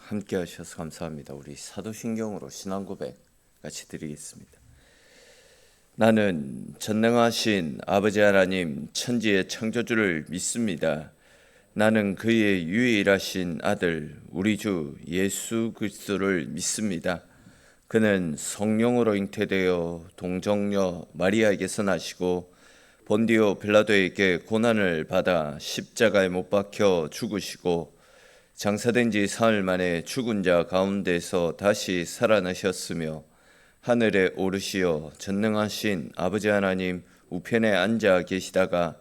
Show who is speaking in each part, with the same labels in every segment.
Speaker 1: 함께 하셔서 감사합니다. 우리 사도신경으로 신앙고백 같이 드리겠습니다. 나는 전능하신 아버지 하나님 천지의 창조주를 믿습니다. 나는 그의 유일하신 아들 우리 주 예수 그리스도를 믿습니다. 그는 성령으로 잉태되어 동정녀 마리아에게서 나시고 본디오 빌라도에게 고난을 받아 십자가에 못 박혀 죽으시고 장사된 지 사흘 만에 죽은 자 가운데서 다시 살아나셨으며 하늘에 오르시어 전능하신 아버지 하나님 우편에 앉아 계시다가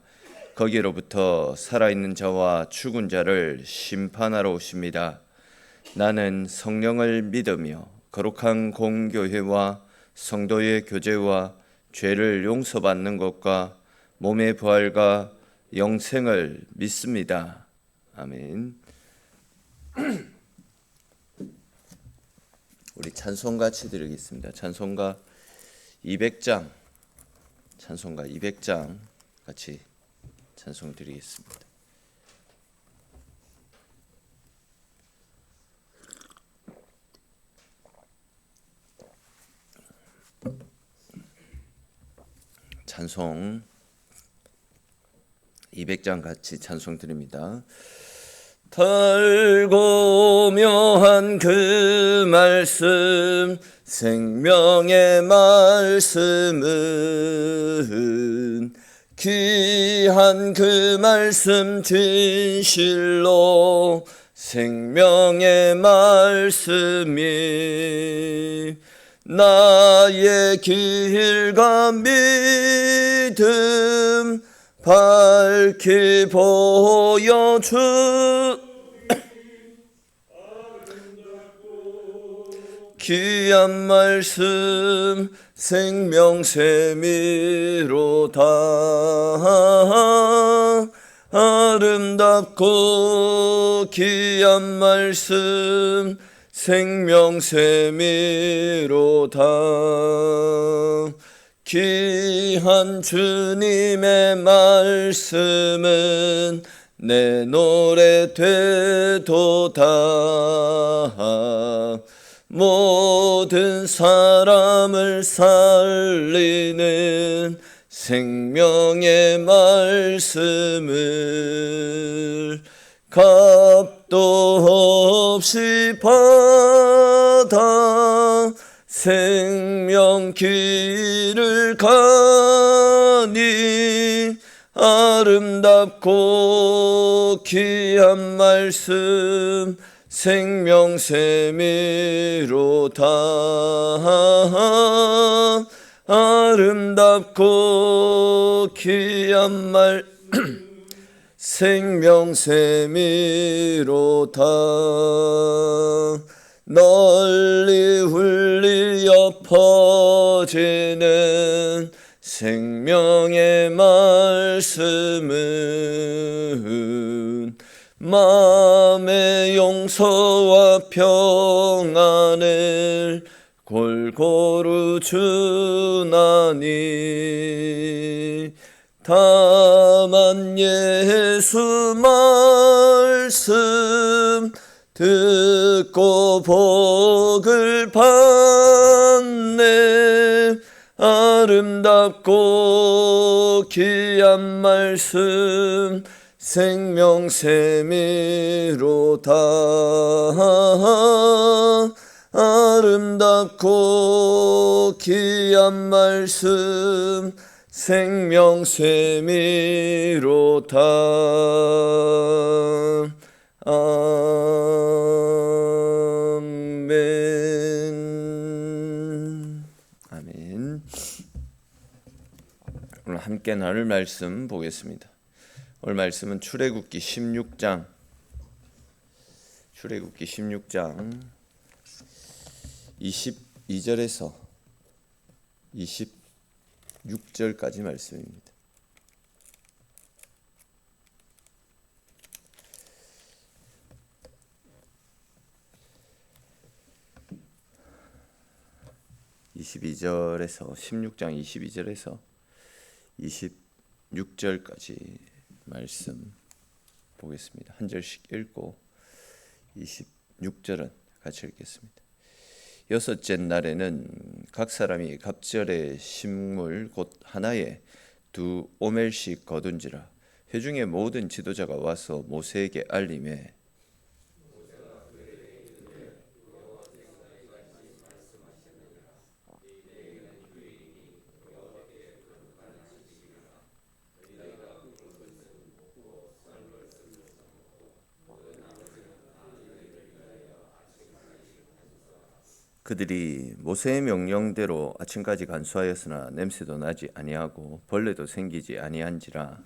Speaker 1: 거기로부터 살아있는 자와 죽은 자를 심판하러 오십니다. 나는 성령을 믿으며 거룩한 공교회와 성도의 교제와 죄를 용서받는 것과 몸의 부활과 영생을 믿습니다. 아멘. 우리 찬송 같이 드리겠습니다. 찬송가 200장 같이 찬송 드리겠습니다. 찬송 200장 같이 찬송 드립니다. 달고 묘한 그 말씀 생명의 말씀은 귀한 그 말씀 진실로 생명의 말씀이 나의 길과 믿음 밝히 보여주 귀한 말씀 생명샘이로다 아름답고 귀한 말씀 생명샘이로다 귀한 주님의 말씀은 내 노래 되도다 모든 사람을 살리는 생명의 말씀을 값도 없이 받아 생명 길을 가니 아름답고 귀한 말씀 생명샘이로다 아름답고 귀한 말 생명샘이로다 널리 울리어 퍼지는 생명의 말씀은 마음의 용서와 평안을 골고루 주나니 다만 예수 말씀 듣고 복을 받네 아름답고 귀한 말씀 생명샘이로다 아름답고 귀한 말씀 생명샘이로다 아멘. 아멘. 오늘 함께 나눌 말씀 보겠습니다. 오늘 말씀은 출애굽기 16장 22절에서 26절까지 말씀입니다. (22절에서) 16장 22절에서 26절까지 말씀 보겠습니다. 한 절씩 읽고 26 6절은 같이 읽겠습니다. 여섯째 날에는 각 사람이 갑절의 식물 곧 하나에 2오멜씩 거둔지라. 회중의 모든 지도자가 와서 모세에게 알림해 그들이 모세의 명령대로 아침까지 간수하였으나 냄새도 나지 아니하고 벌레도 생기지 아니한지라.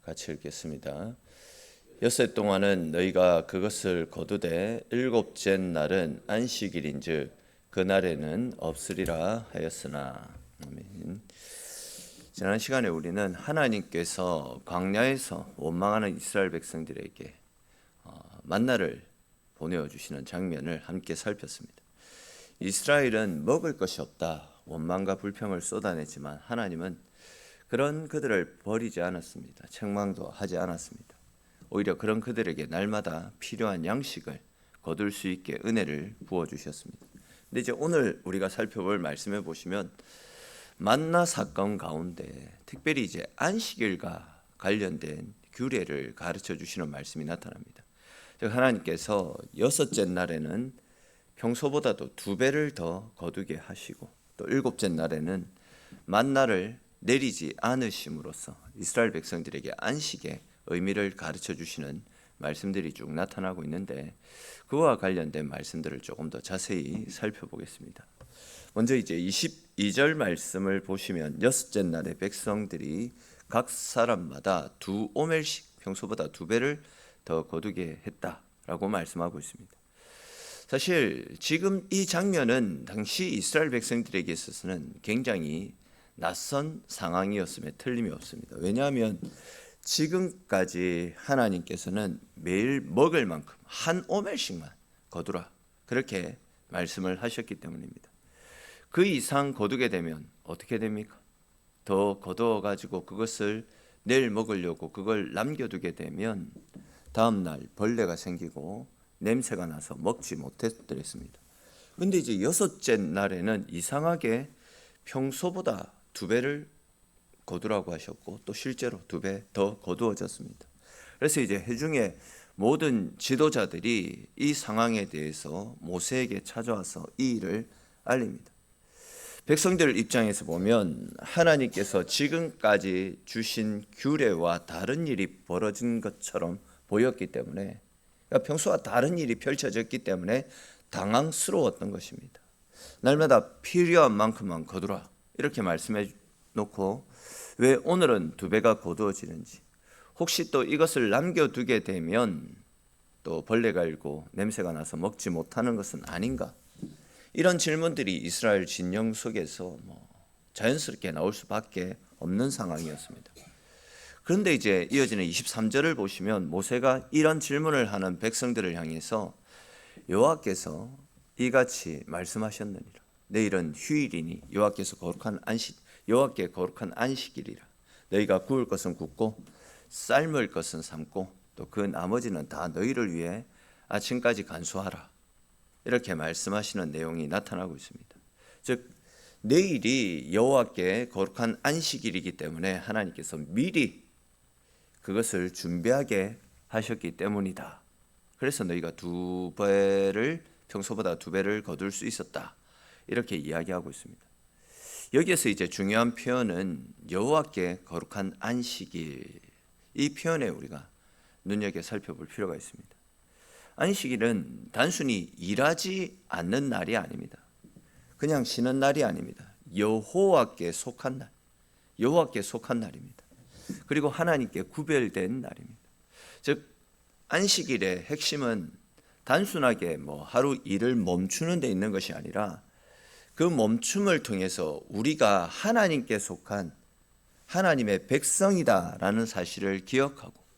Speaker 1: 같이 읽겠습니다. 여섯 동안은 너희가 그것을 거두되 일곱째 날은 안식일인즉 그날에는 없으리라 하였으나. 아멘. 지난 시간에 우리는 하나님께서 광야에서 원망하는 이스라엘 백성들에게 만나를 보내주시는 장면을 함께 살폈습니다. 이스라엘은 먹을 것이 없다 원망과 불평을 쏟아내지만 하나님은 그런 그들을 버리지 않았습니다. 책망도 하지 않았습니다. 오히려 그런 그들에게 날마다 필요한 양식을 거둘 수 있게 은혜를 부어주셨습니다. 근데 이제 오늘 우리가 살펴볼 말씀에 보시면 만나 사건 가운데 특별히 이제 안식일과 관련된 규례를 가르쳐 주시는 말씀이 나타납니다. 즉 하나님께서 여섯째 날에는 평소보다도 2배를 더 거두게 하시고 또 일곱째 날에는 만나를 내리지 않으심으로써 이스라엘 백성들에게 안식의 의미를 가르쳐 주시는 말씀들이 쭉 나타나고 있는데 그와 관련된 말씀들을 조금 더 자세히 살펴보겠습니다. 먼저 이제 22절 말씀을 보시면 여섯째 날에 백성들이 각 사람마다 2오멜씩 평소보다 2배를 더 거두게 했다라고 말씀하고 있습니다. 사실 지금 이 장면은 당시 이스라엘 백성들에게 있어서는 굉장히 낯선 상황이었음에 틀림이 없습니다. 왜냐하면 지금까지 하나님께서는 매일 먹을 만큼 한 오멜씩만 거두라 그렇게 말씀을 하셨기 때문입니다. 그 이상 거두게 되면 어떻게 됩니까? 더 거두어 가지고 그것을 내일 먹으려고 그걸 남겨두게 되면 다음 날 벌레가 생기고 냄새가 나서 먹지 못했더랬습니다. 그런데 이제 여섯째 날에는 이상하게 평소보다 2배를 거두라고 하셨고 또 실제로 2배 더 거두어졌습니다. 그래서 이제 회중의 모든 지도자들이 이 상황에 대해서 모세에게 찾아와서 이 일을 알립니다. 백성들 입장에서 보면 하나님께서 지금까지 주신 규례와 다른 일이 벌어진 것처럼 보였기 때문에 그러니까 평소와 다른 일이 펼쳐졌기 때문에 당황스러웠던 것입니다. 날마다 필요한 만큼만 거두라 이렇게 말씀해 놓고 왜 오늘은 2배가 거두어지는지 혹시 또 이것을 남겨두게 되면 또 벌레가 일고 냄새가 나서 먹지 못하는 것은 아닌가 이런 질문들이 이스라엘 진영 속에서 자연스럽게 나올 수밖에 없는 상황이었습니다. 그런데 이제 이어지는 23절을 보시면 모세가 이런 질문을 하는 백성들을 향해서 여호와께서 이같이 말씀하셨느니라. 내일은 휴일이니 여호와께 거룩한 안식일이라. 너희가 구울 것은 굽고 삶을 것은 삶고 또 그 나머지는 다 너희를 위해 아침까지 간수하라. 이렇게 말씀하시는 내용이 나타나고 있습니다. 즉 내일이 여호와께 거룩한 안식일이기 때문에 하나님께서 미리 그것을 준비하게 하셨기 때문이다. 그래서 너희가 평소보다 2배를 거둘 수 있었다. 이렇게 이야기하고 있습니다. 여기에서 이제 중요한 표현은 여호와께 거룩한 안식일 이 표현에 우리가 눈여겨 살펴볼 필요가 있습니다. 안식일은 단순히 일하지 않는 날이 아닙니다. 그냥 쉬는 날이 아닙니다. 여호와께 속한 날, 여호와께 속한 날입니다. 그리고 하나님께 구별된 날입니다. 즉 안식일의 핵심은 단순하게 하루 일을 멈추는 데 있는 것이 아니라 그 멈춤을 통해서 우리가 하나님께 속한 하나님의 백성이다라는 사실을 기억하고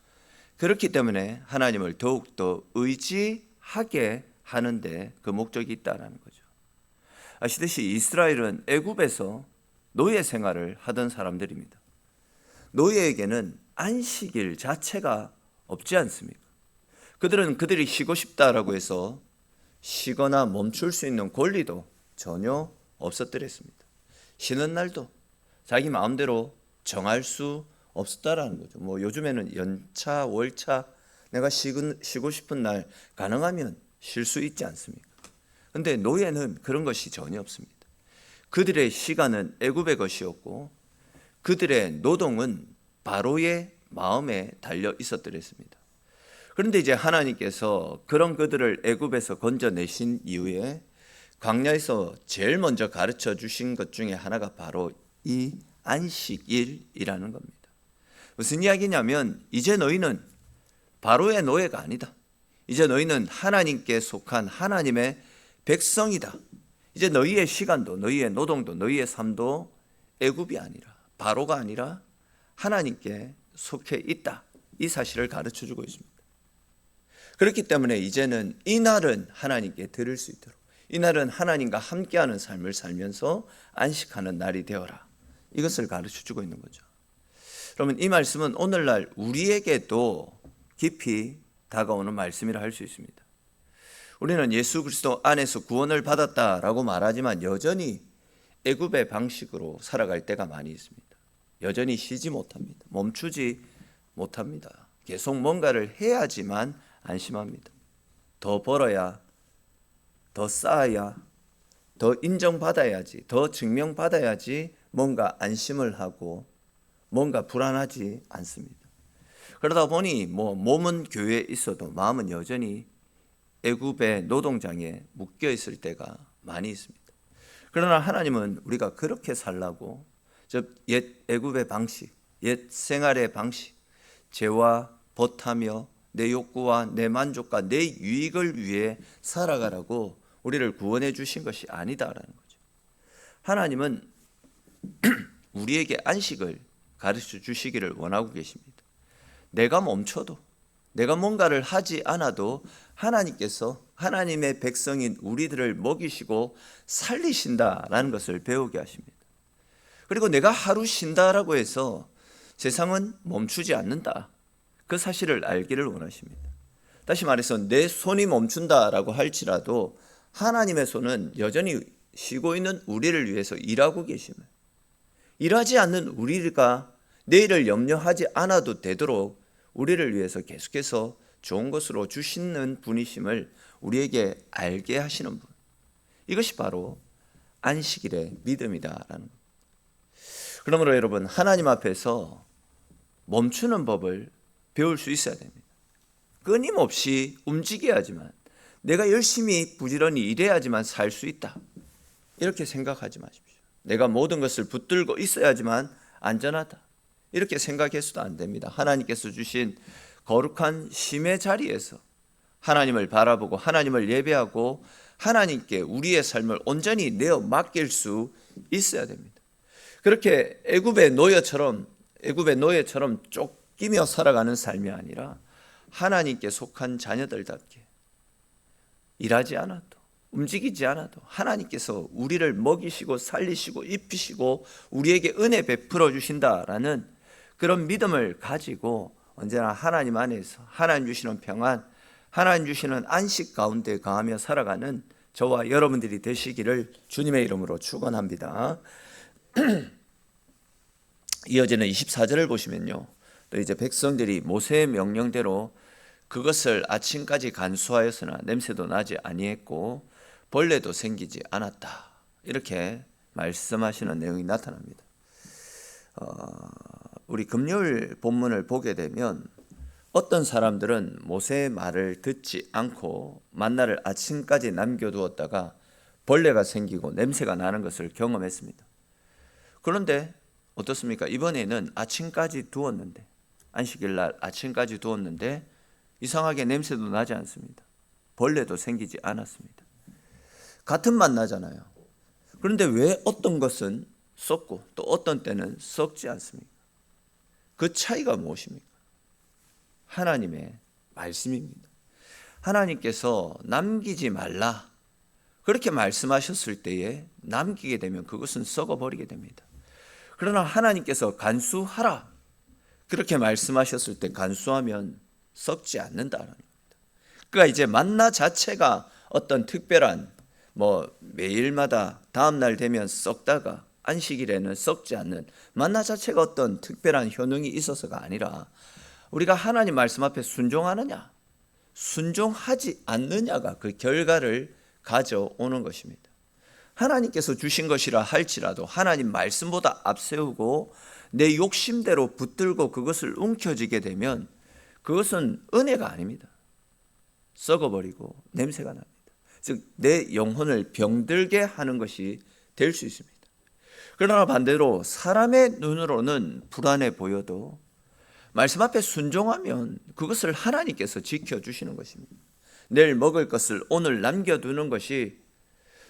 Speaker 1: 그렇기 때문에 하나님을 더욱더 의지하게 하는데 그 목적이 있다는 거죠. 아시듯이 이스라엘은 애굽에서 노예 생활을 하던 사람들입니다. 노예에게는 안식일 자체가 없지 않습니까? 그들은 그들이 쉬고 싶다라고 해서 쉬거나 멈출 수 있는 권리도 전혀 없었더랬습니다. 쉬는 날도 자기 마음대로 정할 수 없었다라는 거죠. 요즘에는 연차, 월차, 내가 쉬고 싶은 날 가능하면 쉴 수 있지 않습니까? 그런데 노예는 그런 것이 전혀 없습니다. 그들의 시간은 애굽의 것이었고 그들의 노동은 바로의 마음에 달려 있었더랬습니다. 그런데 이제 하나님께서 그런 그들을 애굽에서 건져내신 이후에 광야에서 제일 먼저 가르쳐 주신 것 중에 하나가 바로 이 안식일이라는 겁니다. 무슨 이야기냐면 이제 너희는 바로의 노예가 아니다. 이제 너희는 하나님께 속한 하나님의 백성이다. 이제 너희의 시간도 너희의 노동도 너희의 삶도 애굽이 아니라 바로가 아니라 하나님께 속해 있다. 이 사실을 가르쳐 주고 있습니다. 그렇기 때문에 이제는 이 날은 하나님께 드릴 수 있도록 이 날은 하나님과 함께하는 삶을 살면서 안식하는 날이 되어라. 이것을 가르쳐 주고 있는 거죠. 그러면 이 말씀은 오늘날 우리에게도 깊이 다가오는 말씀이라 할 수 있습니다. 우리는 예수 그리스도 안에서 구원을 받았다라고 말하지만 여전히 애굽의 방식으로 살아갈 때가 많이 있습니다. 여전히 쉬지 못합니다. 멈추지 못합니다. 계속 뭔가를 해야지만 안심합니다. 더 벌어야, 더 쌓아야, 더 인정받아야지, 더 증명받아야지 뭔가 안심을 하고 뭔가 불안하지 않습니다. 그러다 보니 몸은 교회에 있어도 마음은 여전히 애굽의 노동장에 묶여 있을 때가 많이 있습니다. 그러나 하나님은 우리가 그렇게 살라고 옛 애굽의 방식, 옛 생활의 방식, 죄와 벗하며 내 욕구와 내 만족과 내 유익을 위해 살아가라고 우리를 구원해 주신 것이 아니다라는 거죠. 하나님은 우리에게 안식을 가르쳐 주시기를 원하고 계십니다. 내가 멈춰도 내가 뭔가를 하지 않아도 하나님께서 하나님의 백성인 우리들을 먹이시고 살리신다라는 것을 배우게 하십니다. 그리고 내가 하루 쉰다라고 해서 세상은 멈추지 않는다. 그 사실을 알기를 원하십니다. 다시 말해서 내 손이 멈춘다라고 할지라도 하나님의 손은 여전히 쉬고 있는 우리를 위해서 일하고 계십니다. 일하지 않는 우리가 내일을 염려하지 않아도 되도록 우리를 위해서 계속해서 좋은 것으로 주시는 분이심을 우리에게 알게 하시는 분. 이것이 바로 안식일의 믿음이다라는 겁니다. 그러므로 여러분, 하나님 앞에서 멈추는 법을 배울 수 있어야 됩니다. 끊임없이 움직여야지만, 내가 열심히 부지런히 일해야지만 살 수 있다, 이렇게 생각하지 마십시오. 내가 모든 것을 붙들고 있어야지만 안전하다, 이렇게 생각해서도 안 됩니다. 하나님께서 주신 거룩한 쉼의 자리에서 하나님을 바라보고 하나님을 예배하고 하나님께 우리의 삶을 온전히 내어 맡길 수 있어야 됩니다. 그렇게 애굽의 노예처럼 쫓기며 살아가는 삶이 아니라 하나님께 속한 자녀들답게 일하지 않아도 움직이지 않아도 하나님께서 우리를 먹이시고 살리시고 입히시고 우리에게 은혜 베풀어 주신다라는 그런 믿음을 가지고 언제나 하나님 안에서 하나님 주시는 평안, 하나님 주시는 안식 가운데 거하며 살아가는 저와 여러분들이 되시기를 주님의 이름으로 축원합니다. 이어지는 24절을 보시면요, 또 이제 백성들이 모세의 명령대로 그것을 아침까지 간수하였으나 냄새도 나지 아니했고 벌레도 생기지 않았다, 이렇게 말씀하시는 내용이 나타납니다. 우리 금요일 본문을 보게 되면 어떤 사람들은 모세의 말을 듣지 않고 만나를 아침까지 남겨두었다가 벌레가 생기고 냄새가 나는 것을 경험했습니다. 그런데 어떻습니까? 이번에는 아침까지 두었는데, 안식일 날 아침까지 두었는데 이상하게 냄새도 나지 않습니다. 벌레도 생기지 않았습니다. 같은 맛 나잖아요. 그런데 왜 어떤 것은 썩고 또 어떤 때는 썩지 않습니까? 그 차이가 무엇입니까? 하나님의 말씀입니다. 하나님께서 남기지 말라, 그렇게 말씀하셨을 때에 남기게 되면 그것은 썩어버리게 됩니다. 그러나 하나님께서 간수하라 그렇게 말씀하셨을 때 간수하면 썩지 않는다는 겁니다. 그러니까 이제 만나 자체가 어떤 특별한 매일마다 다음날 되면 썩다가 안식일에는 썩지 않는 만나 자체가 어떤 특별한 효능이 있어서가 아니라 우리가 하나님 말씀 앞에 순종하느냐 순종하지 않느냐가 그 결과를 가져오는 것입니다. 하나님께서 주신 것이라 할지라도 하나님 말씀보다 앞세우고 내 욕심대로 붙들고 그것을 움켜쥐게 되면 그것은 은혜가 아닙니다. 썩어버리고 냄새가 납니다. 즉 내 영혼을 병들게 하는 것이 될 수 있습니다. 그러나 반대로 사람의 눈으로는 불안해 보여도 말씀 앞에 순종하면 그것을 하나님께서 지켜주시는 것입니다. 내일 먹을 것을 오늘 남겨두는 것이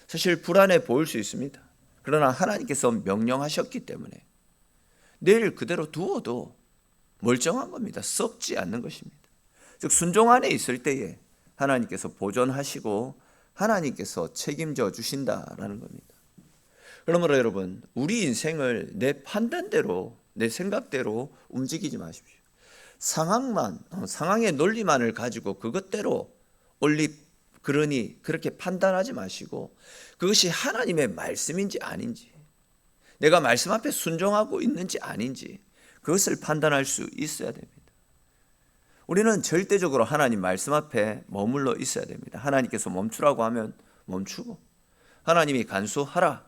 Speaker 1: 사실 불안해 보일 수 있습니다. 그러나 하나님께서 명령하셨기 때문에 내일 그대로 두어도 멀쩡한 겁니다. 썩지 않는 것입니다. 즉 순종 안에 있을 때에 하나님께서 보존하시고 하나님께서 책임져 주신다라는 겁니다. 그러므로 여러분 우리 인생을 내 판단대로 내 생각대로 움직이지 마십시오. 상황의 논리만을 가지고 그것대로 그러니 그렇게 판단하지 마시고 그것이 하나님의 말씀인지 아닌지 내가 말씀 앞에 순종하고 있는지 아닌지 그것을 판단할 수 있어야 됩니다. 우리는 절대적으로 하나님 말씀 앞에 머물러 있어야 됩니다. 하나님께서 멈추라고 하면 멈추고 하나님이 간수하라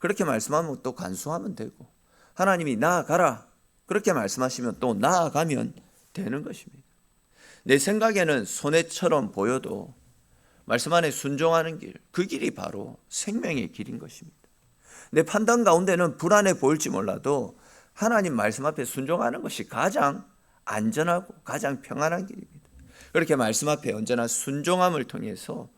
Speaker 1: 그렇게 말씀하면 또 간수하면 되고 하나님이 나아가라 그렇게 말씀하시면 또 나아가면 되는 것입니다. 내 생각에는 손해처럼 보여도 말씀 안에 순종하는 길, 그 길이 바로 생명의 길인 것입니다. 내 판단 가운데는 불안해 보일지 몰라도 하나님 말씀 앞에 순종하는 것이 가장 안전하고 가장 평안한 길입니다. 그렇게 말씀 앞에 언제나 순종함을 통해서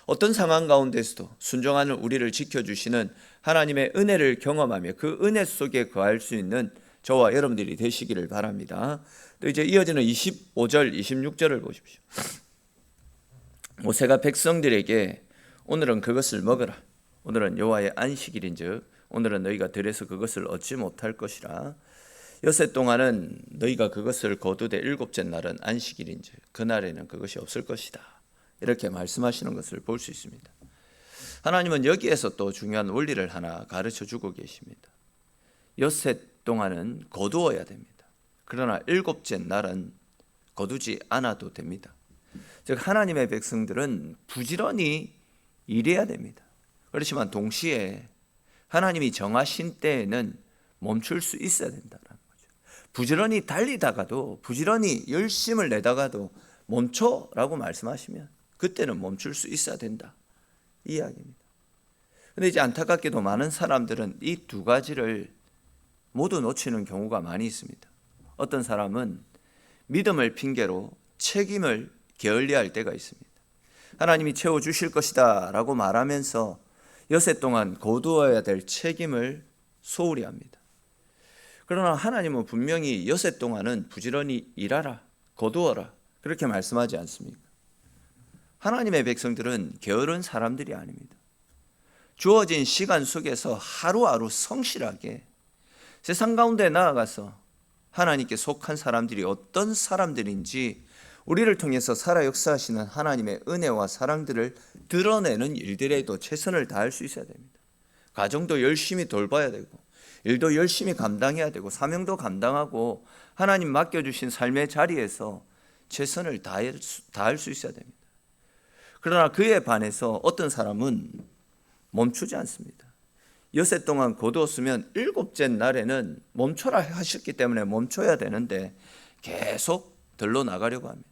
Speaker 1: 어떤 상황 가운데서도 순종하는 우리를 지켜주시는 하나님의 은혜를 경험하며 그 은혜 속에 거할 수 있는 저와 여러분들이 되시기를 바랍니다. 또 이제 이어지는 25절, 26절을 보십시오. 모세가 백성들에게 오늘은 그것을 먹으라. 오늘은 여호와의 안식일인즉 오늘은 너희가 들에서 그것을 얻지 못할 것이라. 엿새 동안은 너희가 그것을 거두되 일곱째 날은 안식일인즉 그날에는 그것이 없을 것이다. 이렇게 말씀하시는 것을 볼 수 있습니다. 하나님은 여기에서 또 중요한 원리를 하나 가르쳐주고 계십니다. 엿새 동안은 거두어야 됩니다. 그러나 일곱째 날은 거두지 않아도 됩니다. 즉 하나님의 백성들은 부지런히 일해야 됩니다. 그렇지만 동시에 하나님이 정하신 때에는 멈출 수 있어야 된다는 거죠. 부지런히 달리다가도 부지런히 열심을 내다가도 멈춰라고 말씀하시면 그때는 멈출 수 있어야 된다 이 이야기입니다. 그런데 이제 안타깝게도 많은 사람들은 이 두 가지를 모두 놓치는 경우가 많이 있습니다. 어떤 사람은 믿음을 핑계로 책임을 게을리할 때가 있습니다. 하나님이 채워주실 것이다 라고 말하면서 엿새 동안 거두어야 될 책임을 소홀히 합니다. 그러나 하나님은 분명히 엿새 동안은 부지런히 일하라, 거두어라 그렇게 말씀하지 않습니까? 하나님의 백성들은 게으른 사람들이 아닙니다. 주어진 시간 속에서 하루하루 성실하게 세상 가운데 나아가서 하나님께 속한 사람들이 어떤 사람들인지 우리를 통해서 살아 역사하시는 하나님의 은혜와 사랑들을 드러내는 일들에도 최선을 다할 수 있어야 됩니다. 가정도 열심히 돌봐야 되고 일도 열심히 감당해야 되고 사명도 감당하고 하나님 맡겨주신 삶의 자리에서 최선을 다할 수 있어야 됩니다. 그러나 그에 반해서 어떤 사람은 멈추지 않습니다. 엿새 동안 거두었으면 일곱째 날에는 멈춰라 하셨기 때문에 멈춰야 되는데 계속 들러 나가려고 합니다.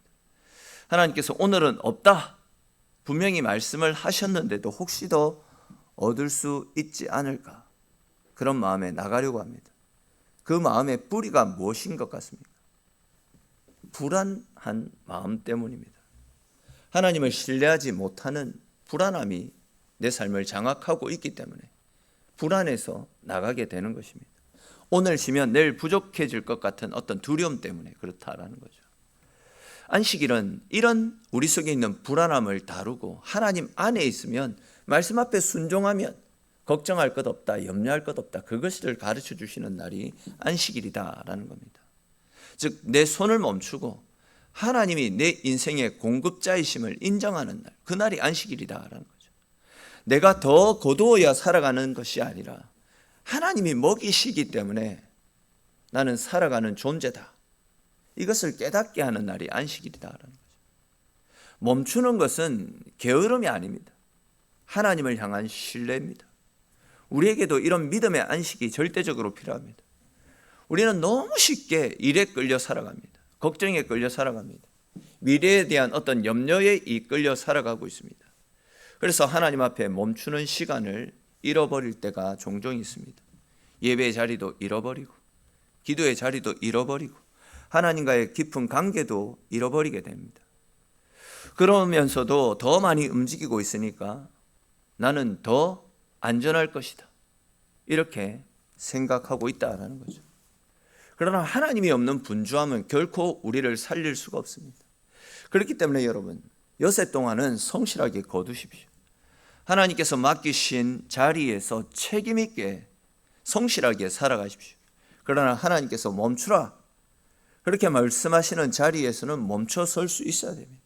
Speaker 1: 하나님께서 오늘은 없다 분명히 말씀을 하셨는데도 혹시 더 얻을 수 있지 않을까 그런 마음에 나가려고 합니다. 그 마음의 뿌리가 무엇인 것 같습니까? 불안한 마음 때문입니다. 하나님을 신뢰하지 못하는 불안함이 내 삶을 장악하고 있기 때문에 불안해서 나가게 되는 것입니다. 오늘 쉬면 내일 부족해질 것 같은 어떤 두려움 때문에 그렇다라는 거죠. 안식일은 이런 우리 속에 있는 불안함을 다루고 하나님 안에 있으면 말씀 앞에 순종하면 걱정할 것 없다, 염려할 것 없다. 그것을 가르쳐 주시는 날이 안식일이다라는 겁니다. 즉 내 손을 멈추고 하나님이 내 인생의 공급자이심을 인정하는 날, 그날이 안식일이다라는 거죠. 내가 더 거두어야 살아가는 것이 아니라 하나님이 먹이시기 때문에 나는 살아가는 존재다. 이것을 깨닫게 하는 날이 안식일이다라는 거죠. 멈추는 것은 게으름이 아닙니다. 하나님을 향한 신뢰입니다. 우리에게도 이런 믿음의 안식이 절대적으로 필요합니다. 우리는 너무 쉽게 일에 끌려 살아갑니다. 걱정에 끌려 살아갑니다. 미래에 대한 어떤 염려에 이끌려 살아가고 있습니다. 그래서 하나님 앞에 멈추는 시간을 잃어버릴 때가 종종 있습니다. 예배의 자리도 잃어버리고 기도의 자리도 잃어버리고 하나님과의 깊은 관계도 잃어버리게 됩니다. 그러면서도 더 많이 움직이고 있으니까 나는 더 안전할 것이다, 이렇게 생각하고 있다라는 거죠. 그러나 하나님이 없는 분주함은 결코 우리를 살릴 수가 없습니다. 그렇기 때문에 여러분, 여세 동안은 성실하게 거두십시오. 하나님께서 맡기신 자리에서 책임 있게 성실하게 살아가십시오. 그러나 하나님께서 멈추라, 그렇게 말씀하시는 자리에서는 멈춰 설 수 있어야 됩니다.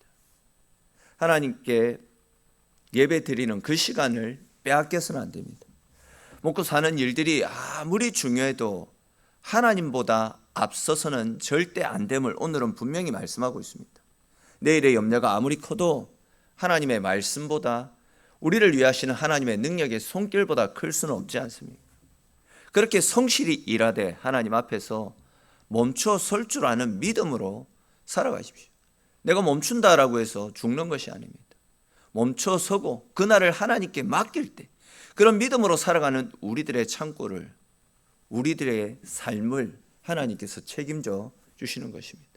Speaker 1: 하나님께 예배 드리는 그 시간을 빼앗겨서는 안 됩니다. 먹고 사는 일들이 아무리 중요해도 하나님보다 앞서서는 절대 안 됨을 오늘은 분명히 말씀하고 있습니다. 내일의 염려가 아무리 커도 하나님의 말씀보다, 우리를 위하시는 하나님의 능력의 손길보다 클 수는 없지 않습니까? 그렇게 성실히 일하되 하나님 앞에서 멈춰 설 줄 아는 믿음으로 살아가십시오. 내가 멈춘다라고 해서 죽는 것이 아닙니다. 멈춰 서고 그날을 하나님께 맡길 때, 그런 믿음으로 살아가는 우리들의 창고를, 우리들의 삶을 하나님께서 책임져 주시는 것입니다.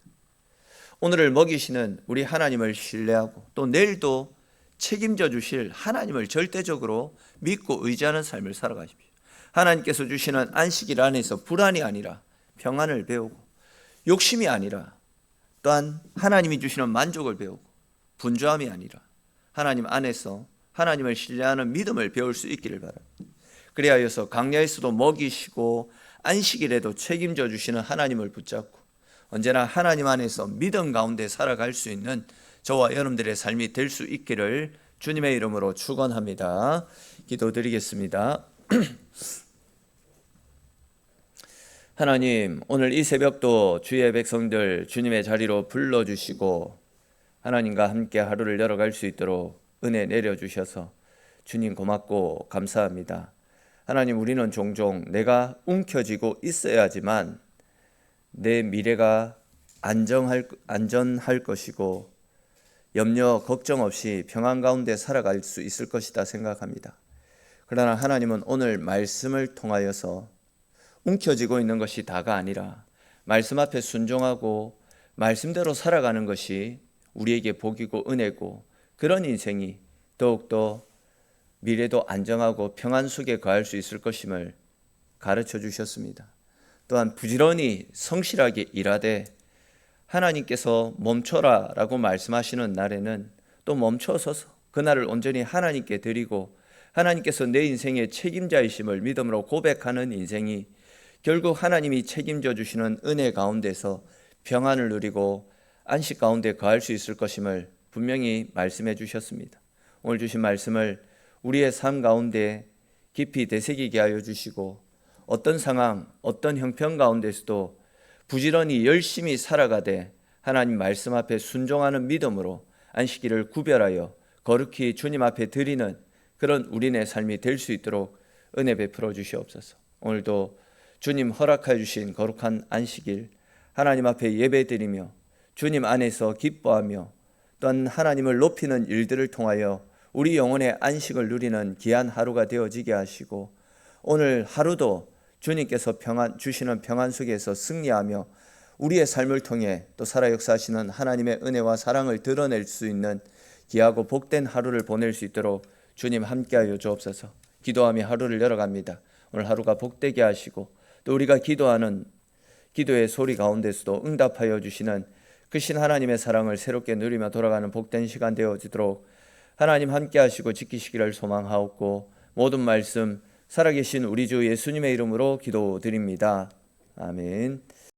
Speaker 1: 오늘을 먹이시는 우리 하나님을 신뢰하고 또 내일도 책임져 주실 하나님을 절대적으로 믿고 의지하는 삶을 살아가십시오. 하나님께서 주시는 안식일 안에서 불안이 아니라 평안을 배우고, 욕심이 아니라 또한 하나님이 주시는 만족을 배우고, 분주함이 아니라 하나님 안에서 하나님을 신뢰하는 믿음을 배울 수 있기를 바랍니다. 그리하여서 광야에서도 먹이시고 안식일에도 책임져 주시는 하나님을 붙잡고 언제나 하나님 안에서 믿음 가운데 살아갈 수 있는 저와 여러분들의 삶이 될 수 있기를 주님의 이름으로 축원합니다. 기도드리겠습니다. 하나님, 오늘 이 새벽도 주의 백성들 주님의 자리로 불러주시고 하나님과 함께 하루를 열어갈 수 있도록 은혜 내려주셔서 주님 고맙고 감사합니다. 하나님, 우리는 종종 내가 움켜쥐고 있어야지만 내 미래가 안전할 것이고 염려, 걱정 없이 평안 가운데 살아갈 수 있을 것이다 생각합니다. 그러나 하나님은 오늘 말씀을 통하여서 움켜쥐고 있는 것이 다가 아니라 말씀 앞에 순종하고 말씀대로 살아가는 것이 우리에게 복이고 은혜고, 그런 인생이 더욱더 미래도 안정하고 평안 속에 거할 수 있을 것임을 가르쳐 주셨습니다. 또한 부지런히 성실하게 일하되 하나님께서 멈춰라 라고 말씀하시는 날에는 또 멈춰서서 그날을 온전히 하나님께 드리고 하나님께서 내 인생의 책임자이심을 믿음으로 고백하는 인생이 결국 하나님이 책임져 주시는 은혜 가운데서 평안을 누리고 안식 가운데 거할 수 있을 것임을 분명히 말씀해 주셨습니다. 오늘 주신 말씀을 우리의 삶 가운데 깊이 되새기게 하여 주시고 어떤 상황, 어떤 형편 가운데서도 부지런히 열심히 살아가되 하나님 말씀 앞에 순종하는 믿음으로 안식일을 구별하여 거룩히 주님 앞에 드리는 그런 우리네 삶이 될 수 있도록 은혜 베풀어 주시옵소서. 오늘도 주님 허락하여 주신 거룩한 안식일 하나님 앞에 예배드리며 주님 안에서 기뻐하며 또한 하나님을 높이는 일들을 통하여 우리 영혼의 안식을 누리는 귀한 하루가 되어지게 하시고 오늘 하루도 주님께서 주시는 평안 속에서 승리하며 우리의 삶을 통해 또 살아 역사하시는 하나님의 은혜와 사랑을 드러낼 수 있는 귀하고 복된 하루를 보낼 수 있도록 주님 함께하여 주옵소서. 기도하며 하루를 열어갑니다. 오늘 하루가 복되게 하시고 또 우리가 기도하는 기도의 소리 가운데서도 응답하여 주시는 크신 하나님의 사랑을 새롭게 누리며 돌아가는 복된 시간 되어지도록 하나님 함께 하시고 지키시기를 소망하옵고 모든 말씀 살아계신 우리 주 예수님의 이름으로 기도드립니다. 아멘.